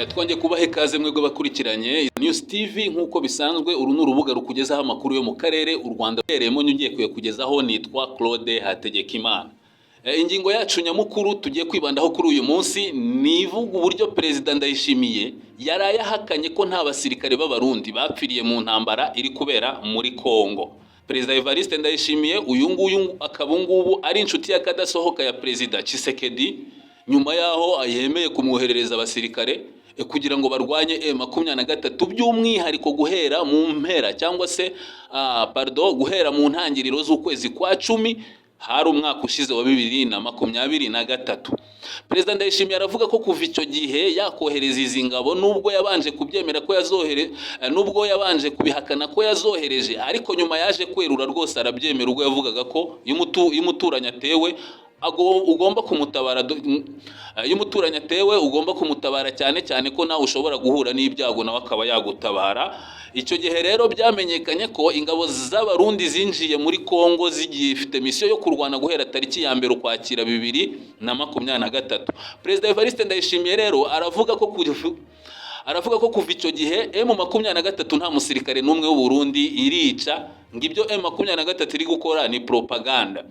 Twongeye kubaha ikaze mwebwe bakurikiranye News TV nk'uko bisanzwe. Uru ni urubuga rukugezaho amakuru yo mu karere u Rwanda ruherereyemo. Ugiye kuyakugezaho nitwa Claude Hategekimana. Ingingo yacu nyamukuru tugiye kwibandaho kuri uyu munsi ni ivuga uburyo Perezida Ndayishimiye yaraye ahakanye ko nta basirikare b'abarundi bapfiriye mu ntambara iri kubera muri Congo. Perezida Evariste Ndayishimiye uyu nguyu akaba ngubu ari inshuti y'akadasohoka ya Perezida Tshisekedi, nyuma yaho yemeye kumwoherereza abasirikare kugira ngo barwanye M23 by'umwihariko guhera mu mpera cyangwa se guhera mu ntangiriro z'ukwezi kwa 10 hari umwaka ushize wa 2023. Perezida Ndayishimiye aravuga ko kuva icyo gihe yakohereza izi ngabo nubwo yabanje kubyemera ko nubwo yabanje kubihakana ko yazohereje, ariko nyuma yaje kwerura rwose arabyemera ubwo yavugaga ko y'umuturanye atewe ugomba kumutabara. Y'umuturanye atewe ugomba kumutabara cyane cyane ko nawe ushobora guhura n'ibyago nawe akaba yagutabara. Icyo gihe rero byamenyekanye ko ingabo z'abarundi zinjiye muri Congo zigifite misiyo yo kurwana guhera tariki ya mbere Ukwakira 2023. Perezida Evariste Ndayishimiye rero aravuga ko kuva icyo gihe M23 nta musirikare n'umwe w'u Burundi irica, ngibyo M23 iri gukora ni propaganda.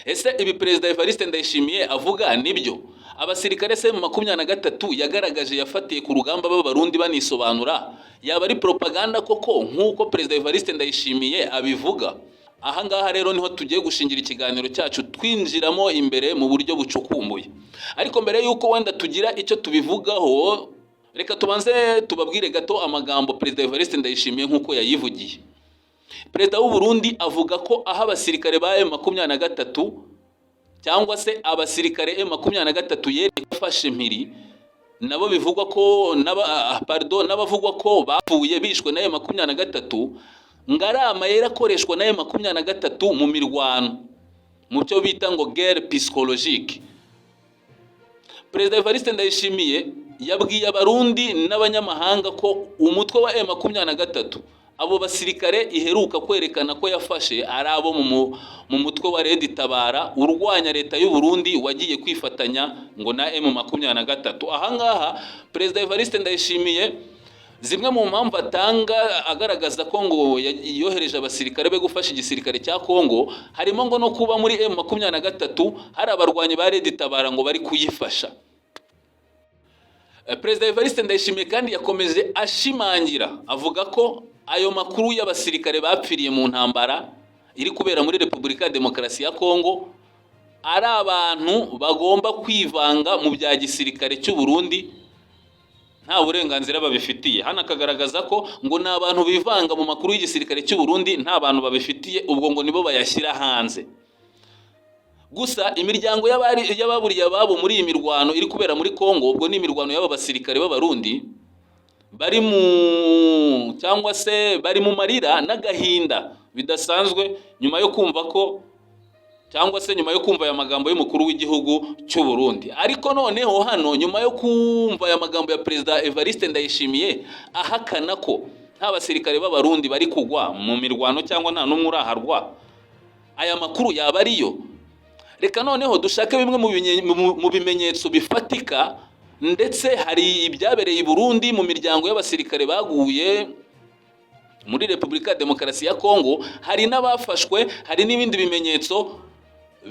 Ese ibi Perezida Evariste Ndayishimiye avuga nibyo? Abasirikare se M23 yagaragaje yafatiye ku rugamba b'abarundi banisobanura, yaba ari propaganda koko nk'uko Perezida Evariste Ndayishimiye abivuga? Aha ngaha rero niho tugiye gushingira ikiganiro cyacu twinjiramo imbere mu buryo bucukumbuye. Ariko mbere yuko wenda tugira icyo tubivugaho, reka tubanze tubabwire gato amagambo Perezida Evariste Ndayishimiye nk'uko yayivugiye. Perezida w'u Burundi avuga ko aho abasirikare ba M23 cyangwa se abasirikare M23 yafashe mpiri nabo bivugwa ko n'abavugwa ko bapfuye bishwe na M23 ngari amayera akoreshwa na M23 mu mirwano, mu byo bita ngo guerre psychologique. Perezida Evariste Ndayishimiye yabwiye abarundi n'abanyamahanga ko umutwe wa M23 abo basirikare iheruka kwerekana ko yafashe ari abo mu mutwe wa Intambara urwanya leta y'u Burundi wagiye kwifatanya ngo na M23. Aha ngaha Perezida Evariste Ndayishimiye zimwe mu mpamvu atanga agaragaza ko ngo yohereje abasirikare be gufasha igisirikare cya Congo harimo ngo no kuba muri M23 hari abarwanyi ba Intambara ngo bari kuyifasha. Perezida Evariste Ndayishimiye kandi yakomeje ashimangira avuga ko ayo makuru y'abasirikare bapfiriye mu ntambara iri kubera muri Repubulika ya Demokarasi ya Congo ari abantu bagomba kwivanga mu bya gisirikare cy'u Burundi nta burenganzira babifitiye. Hano akagaragaza ko ngo ni abantu bivanga mu makuru y'igisirikare cy'u Burundi nta bantu babifitiye, ubwo ngo nibo bayashyira hanze. Gusa imiryango y'ababuriye ababo muri iyi mirwano iri kubera muri Congo, ubwo ni imirwano y'aba basirikare b'abarundi bari mu marira n'agahinda bidasanzwe nyuma yo kumva aya magambo y'umukuru w'igihugu cy'u Burundi. Ariko noneho hano nyuma yo kumva aya magambo ya Perezida Evariste Ndayishimiye ahakana ko nta basirikare b'abarundi bari kugwa mu mirwano cyangwa nta n'umwe uraharwa, aya makuru yaba ariyo? Reka noneho dushake bimwe mu bimenyetso bifatika, ndetse hari ibyabereye i Burundi mu miryango y'abasirikare baguye muri Repubulika ya Demokarasi ya Congo, hari n'abafashwe, hari n'ibindi bimenyetso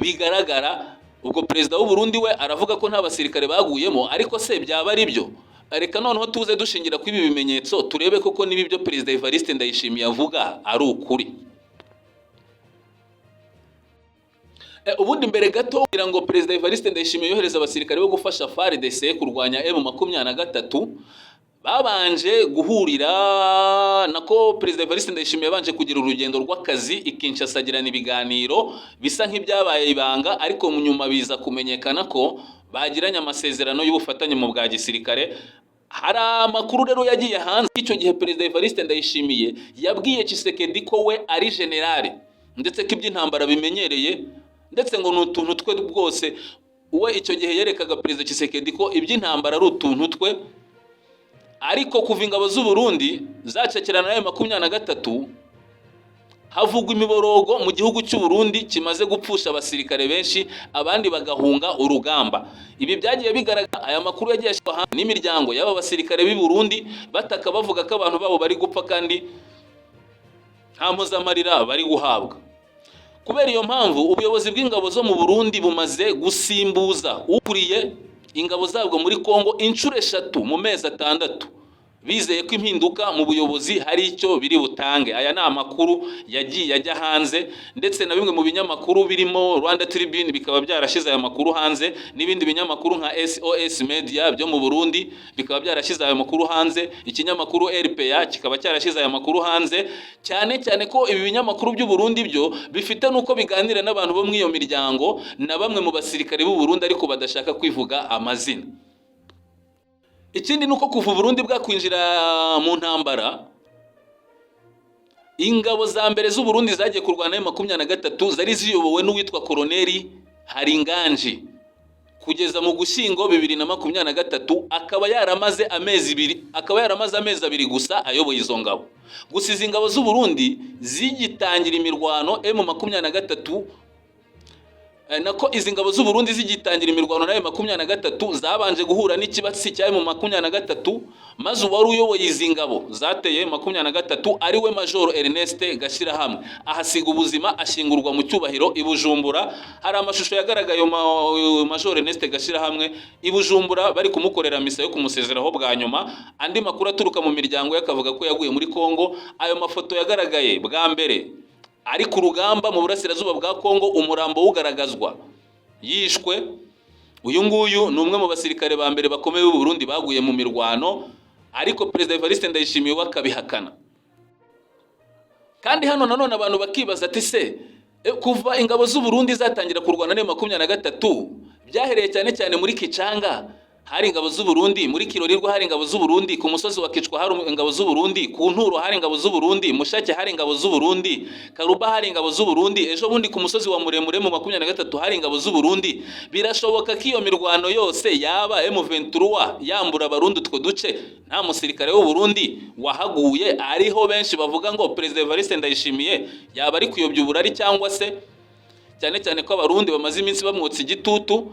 bigaragara. Ubwo Perezida w'u Burundi we aravuga ko nta basirikare baguyemo, ariko se byaba ari byo? Reka noneho tuze dushingira kuri ibi bimenyetso turebe koko niba ibyo Perezida Evariste Ndayishimiye avuga ari ukuri. Ubundi mbere gato kugira ngo Perezida Evariste Ndayishimiye yohereza abasirikare bo gufasha FARDC kurwanya M23 babanje guhurira nako Perezida Evariste Ndayishimiye yabanje kugira urugendo rw'akazi i Kinshasa agirana ibiganiro bisa nk'ibyabaye ibanga, ariko mu nyuma biza kumenyekana ko bagiranye amasezerano y'ubufatanye mu bwa gisirikare. Hari amakuru rero yagiye hanze icyo gihe Perezida Evariste Ndayishimiye yabwiye Tshisekedi ko we ari generale ndetse ko iby'intambara bimenyereye, ndetse ngo n'utuntu twe bwose. Uwe icyo gihe yerekaga Perezida Tshisekedi ko iby'intambara ari utuntu twe, ariko kuva ingabo z'u Burundi zacakirana na M23 havugwa imiborogo mu gihugu cy'u Burundi kimaze gupfusha abasirikare benshi abandi bagahunga urugamba. Ibi byagiye bigaragara, aya makuru yagiye ashyirwa hanze n'imiryango y'aba basirikare b'i Burundi bataka bavuga ko abantu babo bari gupfa kandi nta mpuzamarira bari guhabwa. Kubera iyo mpamvu ubuyobozi bw'ingabo zo mu Burundi bumaze gusimbuza ukuriye ingabo zabwo muri Congo inshuro 3 mu mezi 6, bizeye ko impinduka mu buyobozi hari icyo biri butange. Aya ni amakuru yagiye ajya hanze, ndetse na bimwe mu binyamakuru birimo Rwanda Tribune bikaba byarashize aya makuru hanze, n'ibindi binyamakuru nka SOS Media byo mu Burundi bikaba byarashize aya makuru hanze, ikinyamakuru RPA kikaba cyarashize aya makuru hanze, cyane cyane ko ibi binyamakuru by'u Burundi byo bifite nuko biganira n'abantu bo muri iyo miryango na bamwe mu basirikare b'u Burundi ariko badashaka kwivuga amazina. Ikindi nuko kuva Burundi bwakwinjira mu ntambara, ingabo za mbere z'u Burundi zagiye kurwana na M23 zari ziyobowe n'uwitwa Koloneli Haringanji kugeza mu Gushyingo 2023, akaba yaramaze amezi abiri gusa ayoboye izo ngabo. Gusa izi ngabo z'u Burundi zigitangira imirwano M23 nako izi ngabo z'u Burundi zigitangira imirwano na M23 zabanje guhura n'ikibatsi cya M23, maze uwari uyoboye izi ngabo zateye M23 ari we Major Ernest Gashirahamwe ahasiga ubuzima, ashingurwa mu cyubahiro i Bujumbura. Hari amashusho yagaragaye Major Ernest Gashirahamwe i Bujumbura bari kumukorera misa yo kumusezeraho bwa nyuma. Andi makuru aturuka mu miryango yakavuga ko yaguye muri Congo. Ayo mafoto yagaragaye bwa mbere ari ku rugamba mu burasirazuba bwa Congo, umurambo ugaragazwa yishwe. Uyu nguyu ni umwe mu basirikare ba mbere bakomeye b'u Burundi baguye mu mirwano, ariko Perezida Evariste Ndayishimiye wakabihakana. Kandi hano nanone abantu bakibaza ati se kuva ingabo z'u Burundi zatangira kurwana na M23 byahereye cyane cyane muri Kicanga hari ingabo z'u Burundi, muri Kirorirwa hari ingabo z'u Burundi, ku musozi wa Kicwa hari ingabo z'u Burundi, ku Nturo hari ingabo z'u Burundi, Mushake hari ingabo z'u Burundi, Karuba hari ingabo z'u Burundi, ejo bundi ku musozi wa Muremure mu 23 hari ingabo z'u Burundi. Birashoboka ko iyo mirwano yose yaba M23 yambura abarundi utwo duce nta musirikare w'u Burundi wahaguye. Ariho benshi bavuga ngo Perezida Evariste Ndayishimiye yaba ari kuyobya uburari, cyangwa se cyane cyane ko abarundi bamaze iminsi bamwotsa igitutu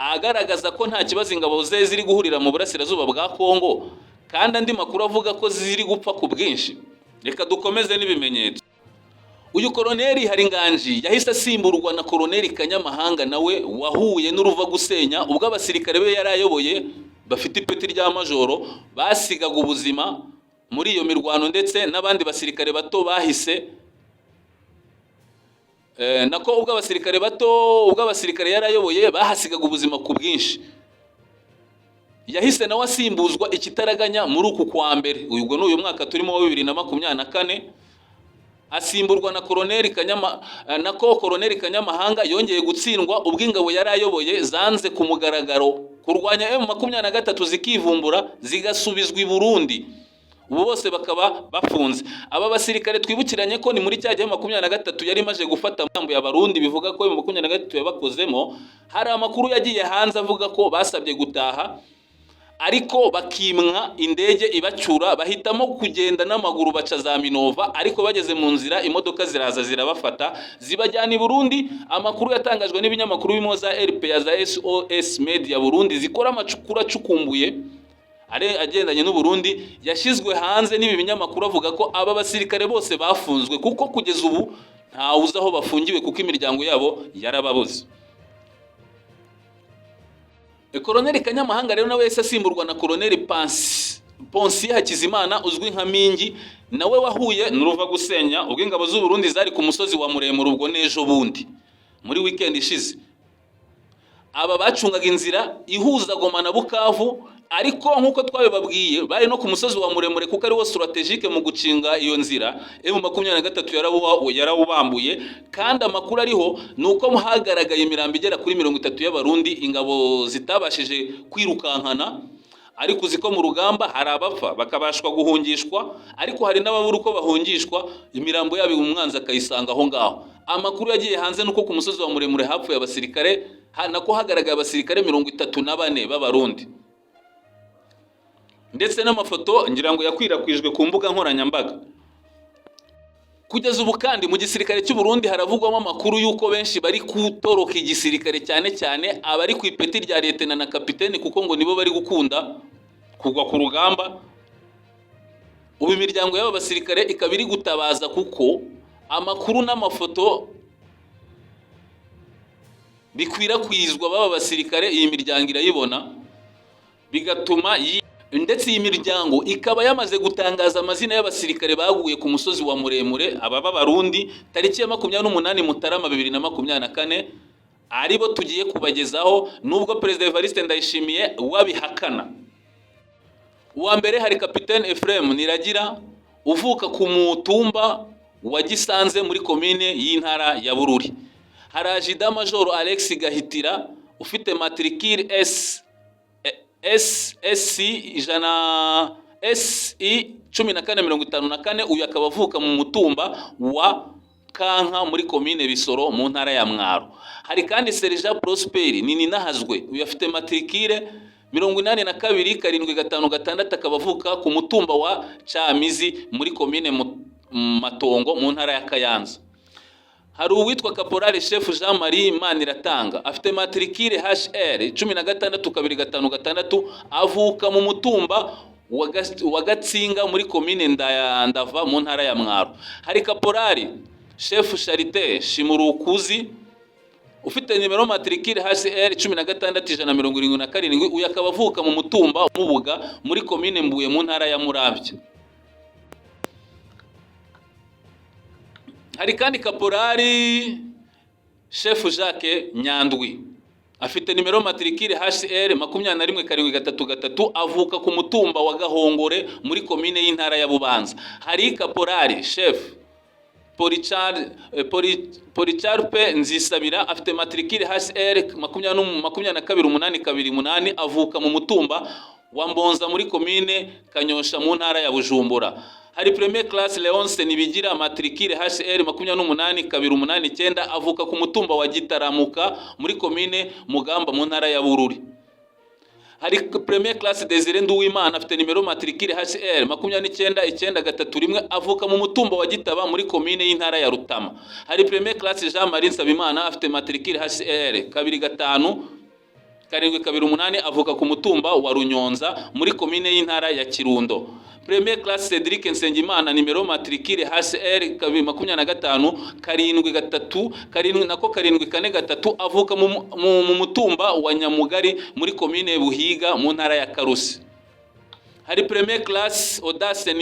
agaragaza ko nta kibazo ingabo ze ziri guhurira mu burasirazuba bwa Congo, kandi andi makuru avuga ko ziri gupfa ku bwinshi. Reka dukomeze n'ibimenyetso. Uyu Koloneli Haringanji yahise asimburwa na Koloneli Kanyamahanga, nawe wahuye n'uruva gusenya ubwo abasirikare be yarayoboye bafite ipeti rya majoro basigaga ubuzima muri iyo mirwano, ndetse n'abandi basirikare bato bahise nako ubwo abasirikare yarayoboye bahasigaga ubuzima ku bwinshi. Yahise nawe asimbuzwa ikitaraganya muri uku kwa mbere, ubwo n'uyu mwaka turimo wa 2024, asimburwa na Koloneli Kanyamahanga yongeye gutsindwa ubwo ingabo yarayoboye zanze ku mugaragaro kurwanya M23 zikivumbura zigasubizwa i Burundi. Ubu bose bakaba bafunze. Aba basirikare twibukiranye ko ni muri cya gihe 23 yari maje gufata amambo y'abarundi, bivuga ko 23 yabakozemo. Hari amakuru yagiye hanze avuga ko basabye gutaha, ariko bakimwa indege ibacyura, bahitamo kugenda n'amaguru baca za Minova, ariko bageze mu nzira imodoka ziraza zirabafata zibajyana i Burundi. Amakuru yatangajwe n'ibinyamakuru bimo za RPA za SOS Media Burundi zikora amacukura acukumbuye agendanye n'u Burundi yashizwe hanze n'ibi binyamakuru avuga ko aba basirikare bose bafunzwe, kuko kugeza ubu nta uzi aho bafungiwe kuko imiryango yabo yarababuze. Koloneli Kanyamahanga rero nawe yese asimburwa na Koloneli Ponsi Hakizimana uzwi nka Mingi, nawe wahuye n'uruva gusenya ubwo ingabo z'u Burundi zari ku musozi wa Muremure ubwo n'ejo bundi muri weekend ishize. Aba bacungaga inzira ihuza Goma na Bukavu, ariko nkuko twabibabwiye bari no ku musozi wa Muremure kuko ari wo strategique mu gucinga iyo nzira. M23 yarawubambuye, kandi amakuru ariho nuko muhagaragaye imirambo igera kuri 30 y'abarundi ingabo zitabashije kwirukankana, ariko uziko mu rugamba hari abapfa bakabashwa guhungishwa, ariko hari n'ababura uko bahungishwa imirambo yabo umwanzi akayisanga aho ngaho. Amakuru yagiye hanze nuko ku musozi wa Muremure hapfuye abasirikare, nako hagaragaye abasirikare 34 b'abarundi, ndetse n'amafoto ngira ngo yakwirakwijwe ku mbuga nkoranyambaga. Kugeza ubu kandi mu gisirikare cy'u Burundi haravugwamo amakuru yuko benshi bari kutoroka igisirikare cyane cyane abari ku ipeti rya lieutenant na kapiteni, kuko ngo nibo bari gukunda kugwa ku rugamba. Ubu imiryango y'aba basirikare ikaba iri gutabaza kuko amakuru n'amafoto bikwirakwizwa baba basirikare iyi miryango irayibona, bigatuma ndetse iyi miryango ikaba yamaze gutangaza amazina y'abasirikare baguye ku musozi wa Muremure ababa Barundi tariki ya 28 Mutarama 2024, aribo tugiye kubagezaho nubwo Perezida Evariste Ndayishimiye wabihakana. Uwa mbere hari Capitaine Ephraim Niragira uvuka ku mutumba wa Gisanze muri komine y'intara ya Bururi. Hari Ajida Major Alex Gahitira ufite matricule SSC ijana SI 1454, uyu akaba avuka mu mutumba wa Kanka muri komine Bisoro mu ntara ya Mwaro. Hari kandi Sergeant Prosper Nininahazwe, uyu afite matricule 82-756, akaba avuka ku mutumba wa Cyamizi muri komine Matongo mu ntara ya Kayanza. Hari uwitwa Caporal Chef Jean Marie Maniratanga afite matricule HR 16-256, avuka mu mutumba wa Gatsinga muri komine Ndava mu ntara ya Mwaro. Hari Caporal Chef Charité Shimurukuzi ufite nimero matricule HR 16-177, uyu akaba avuka mu mutumba Mubuga muri komine Mbuye mu ntara ya Muramvya. Hari kandi Kaporari Chef Jacques Nyandwi afite nimero matricule HR 21-733, avuka ku mutumba wa Gahongore muri komine y'intara ya Bubanza. Hari Kaporari Chef Policharpe Nzisabira afite matricule HR 22-828, avuka mu mutumba wa Mbonza muri komine Kanyosha mu ntara ya Bujumbura. Hari Premier Class Leonce Nibigira matricule HR 28-289, avuka ku mutumba wa Gitaramuka muri komine Mugamba mu ntara ya Bururi. Hari Premier Class Desire Nduwimana afite nimero matricule HR 29-931, avuka mu mutumba wa Gitaba muri komine y'intara ya Rutama. Hari Premier Class Jean Marie Nsabimana afite matricule HR 25-728, avuka ku mutumba wa Runyonza muri komine y'intara ya Kirundo. Premier Class Cedric Nsengimana nimero matricule HR 25-743, avuka mu mutumba wa Nyamugari muri komine Buhiga mu ntara ya Karusi. Hari Premier Class Audace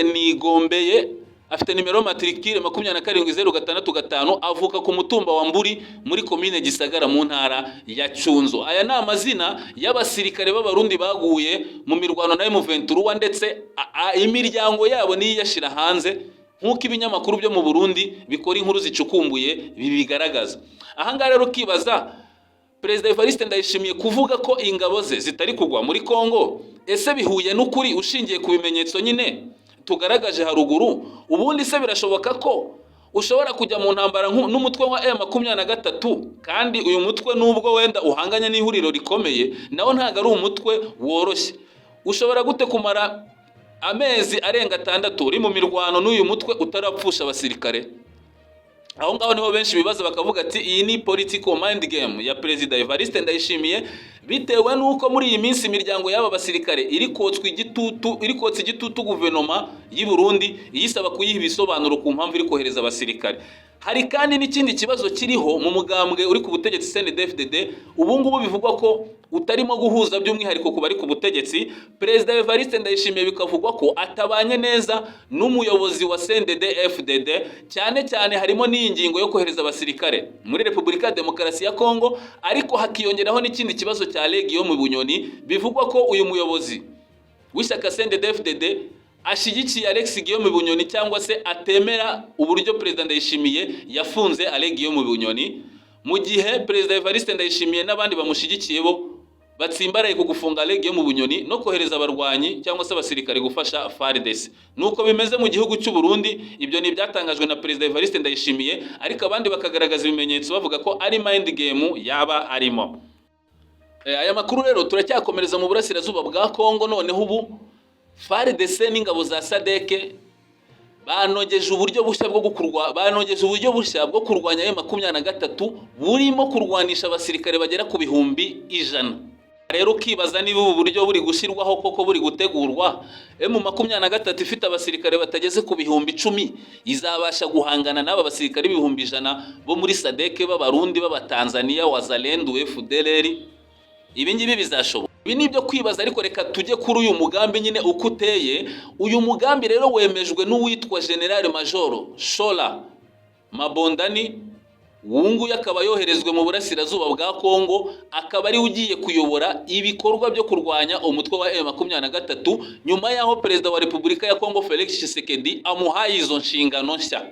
Nigombeye afite nimero matricule 27-065, avuka ku mutumba wa Mburi muri komine Gisagara mu ntara ya Cyunzo. Aya ni amazina y'abasirikare b'Abarundi baguye mu mirwano na M23, ndetse imiryango yabo niyo yashira hanze nk'uko ibinyamakuru byo mu Burundi bikora inkuru zicukumbuye bibigaragaza. Aha ngaha rero ukibaza, Perezida Evariste Ndayishimiye kuvuga ko ingabo ze zitari kugwa muri Congo, ese bihuye n'ukuri ushingiye ku bimenyetso nyine tugaragaje haruguru? Ubundi se birashoboka ko ushobora kujya mu ntambara n'umutwe wa M23, kandi uyu mutwe nubwo wenda uhanganye n'ihuriro rikomeye, nawo ntago ari umutwe woroshye? Ushobora gute kumara amezi arenga 6 uri mu mirwano n'uyu mutwe utarapfusha abasirikare? Aho ngaho niho benshi bibaza bakavuga ati iyi ni political mind game ya Perezida Evariste Ndayishimiye, bitewe nuko muri iyi minsi imiryango y'aba basirikare iri kotsa igitutu guverinoma y'u Burundi iyisaba kuyiha ibisobanuro ku mpamvu iri kohereza abasirikare. Hari kandi n'ikindi kibazo kiriho mu mugambwe uri ku butegetsi CNDD-FDD, ubu ngubu bivugwa ko utarimo guhuza by'umwihariko ku bari ku butegetsi. Perezida Evariste Ndayishimiye bikavugwa ko atabanye neza n'umuyobozi wa CNDD-FDD, cyane cyane harimo n'ingingo yo kohereza abasirikare muri Repubulika ya Demokarasi ya Congo, ariko hakiyongeraho n'ikindi kibazo cya Legio mu Bunyoni. Bivugwa ko uyu muyobozi w'ishyaka CNDD-FDD ashigikiye Alex Guillaume Bunyoni, cyangwa se atemera uburyo Perezida Ndayishimiye yafunze Alex Guillaume Bunyoni, mu gihe Perezida Evariste Ndayishimiye n'abandi bamushigikiye bo batsimbaraye ku gufunga Alex Guillaume Bunyoni no kohereza abarwanyi cyangwa se abasirikare gufasha FARDC. Nuko bimeze mu gihugu cy'u Burundi. Ibyo ni byatangajwe na Perezida Evariste Ndayishimiye, ariko abandi bakagaragaza ibimenyetso bavuga ko ari mind game yaba arimo. Aya makuru rero turacyakomereza mu burasirazuba bwa Congo. Noneho ubu FARDC n'ingabo za SADC banogeje uburyo bushya bwo kurwanya M23 burimo kurwanisha abasirikare bagera ku bihumbi 100. Rero ukibaza niba ubu buryo buri gushyirwaho koko buri gutegurwa, M23 ifite abasirikare batageze ku bihumbi 10 izabasha guhangana n'aba basirikare ibihumbi 100 bo muri SADC b'abarundi b'abatanzania wazalendo FDLR. Ibi ngibi bizashoboka. Ibi nibyo kwibaza, ariko reka tujye kuri uyu mugambi nyine uko uteye. Uyu mugambi rero wemejwe n'uwitwa General Major Shola Mabondani Wungu, yakaba yoherezwe mu burasirazuba bwa Congo, akaba ari ugiye kuyobora ibikorwa byo kurwanya umutwe wa M23 nyuma yaho Perezida wa Repubulika ya Congo Felix Tshisekedi amuhaye izo nshingano nshya.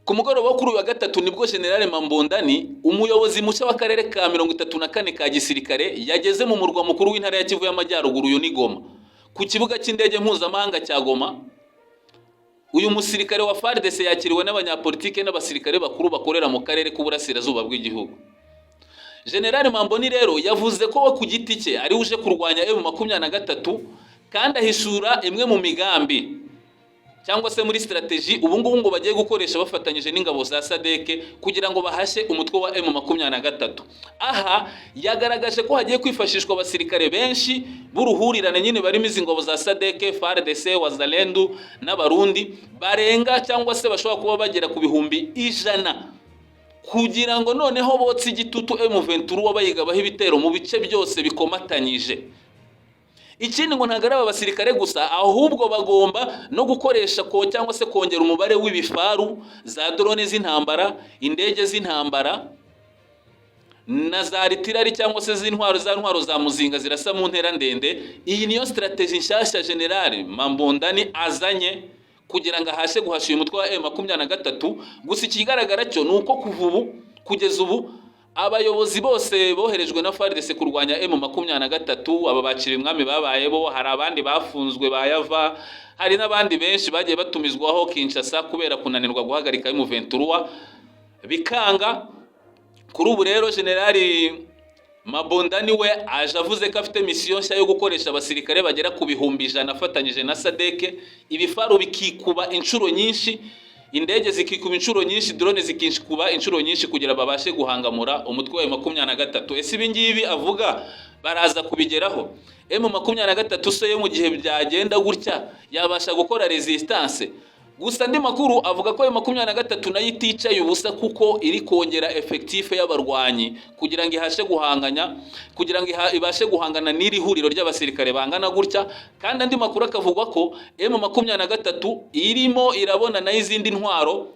Ku mugoroba wo kuri uyu wa gatatu nibwo General Mambondani, umuyobozi mushya w'akarere ka 34 ka gisirikare, yageze mu murwa mukuru w'intara ya Kivu y'Amajyaruguru yo ni Goma, ku kibuga cy'indege mpuzamahanga cya Goma. Uyu musirikare wa FARDC yakiriwe n'abanyapolitike n'abasirikare bakuru bakorera mu karere k'uburasirazuba bw'igihugu. General Mamboni rero yavuze ko we ku giti cye ari uje kurwanya M23 kandi ahishura imwe mu migambi cyangwa se muri strategy ubu ngubu ngo bagiye gukoresha bafatanyije n'ingabo za SADC kugira ngo bahashe umutwe wa M23. Aha yagaragaje ko hagiye kwifashishwa abasirikare benshi b'uruhurirane nyine barimo izi ngabo za SADC, FARDC, wazalendo n'abarundi barenga cyangwa se bashobora kuba bagera ku bihumbi 100 kugira ngo noneho botse igitutu M23 wabayigabaho ibitero mu bice byose bikomatanyije. Ikindi ngo ntagara aba basirikare gusa, ahubwo bagomba no gukoresha ko cyangwa se kongera umubare w'ibifaru, za drone z'intambara, indege z'intambara na za artillery cyangwa se z'intwaro za muzinga zirasa mu ntera ndende. Iyi niyo strategy nshyashya General Mambondani azanye kugira ngo ahashe guhasha uyu mutwe wa M23. Gusa ikigaragara cyo nuko kugeza ubu abayobozi bose boherejwe na FARDC kurwanya M23, aba bacira umwami babaye bo, hari abandi bafunzwe bayava, hari n'abandi benshi bagiye batumizwaho Kinshasa kubera kunanirwa guhagarika M23 bikanga. Kuri ubu rero General Mabondani we aje avuze ko afite mission nshya yo gukoresha abasirikare bagera ku bihumbi 100 afatanyije na SADC, ibifaru bikikuba inshuro nyinshi, indege zikikuba inshuro nyinshi, drone zikikuba inshuro nyinshi kugira babashe guhangamura umutwe wa M23. Ese ibi ngibi avuga baraza kubigeraho? M23 se yo mu gihe byagenda gutya yabasha gukora resistance? Gusa ndi makuru avuga ko M23 nayo iticaye ubusa kuko iri kongera effectif y'abarwanyi kugira ngo ihashe guhanganya, kugira ngo ibashe guhangana n'iri huriro ry'abasirikare bangana gutya. Kandi andi makuru akavugwa ko M23 irimo irabona na izindi ntwaro.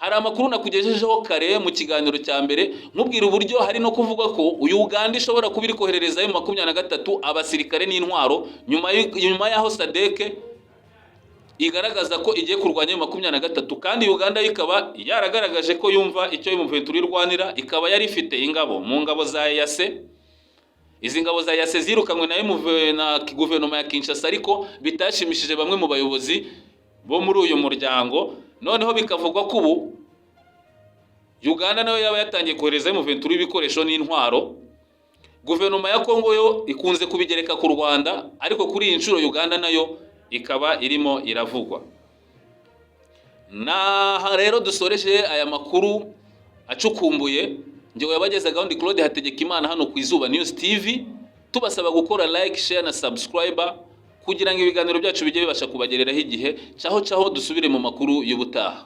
Hari amakuru nakugejejeho kare mu kiganiro cya mbere nkubwira uburyo hari no kuvuga ko uyu Uganda ishobora kubiri koherereza M23 abasirikare n'intwaro nyuma yaho SADC igaragaza ko igiye kurwanya M23, kandi Uganda ikaba yaragaragaje ko yumva icyo M23 irwanira, ikaba yari ifite ingabo mu ngabo za EAC. Izi ngabo za EAC zirukanwe na guverinoma ya Kinshasa, ariko bitashimishije bamwe mu bayobozi bo muri uyu muryango. Noneho bikavugwa ko ubu Uganda nayo yaba yatangiye kohereza M23 ibikoresho n'intwaro. Guverinoma ya Congo yo ikunze kubigereka ku Rwanda, ariko kuri iyi nshuro Uganda nayo ikaba irimo iravugwa. Na rero dusoreje aya makuru acukumbuye, njyewe yabagezaga undi Claude Hategekimana hano ku Izuba News TV, tubasaba gukora like, share na subscribe kugira ngo ibiganiro byacu bijye bibasha kubagereraho igihe. Cyaho dusubire mu makuru y'ubutaha.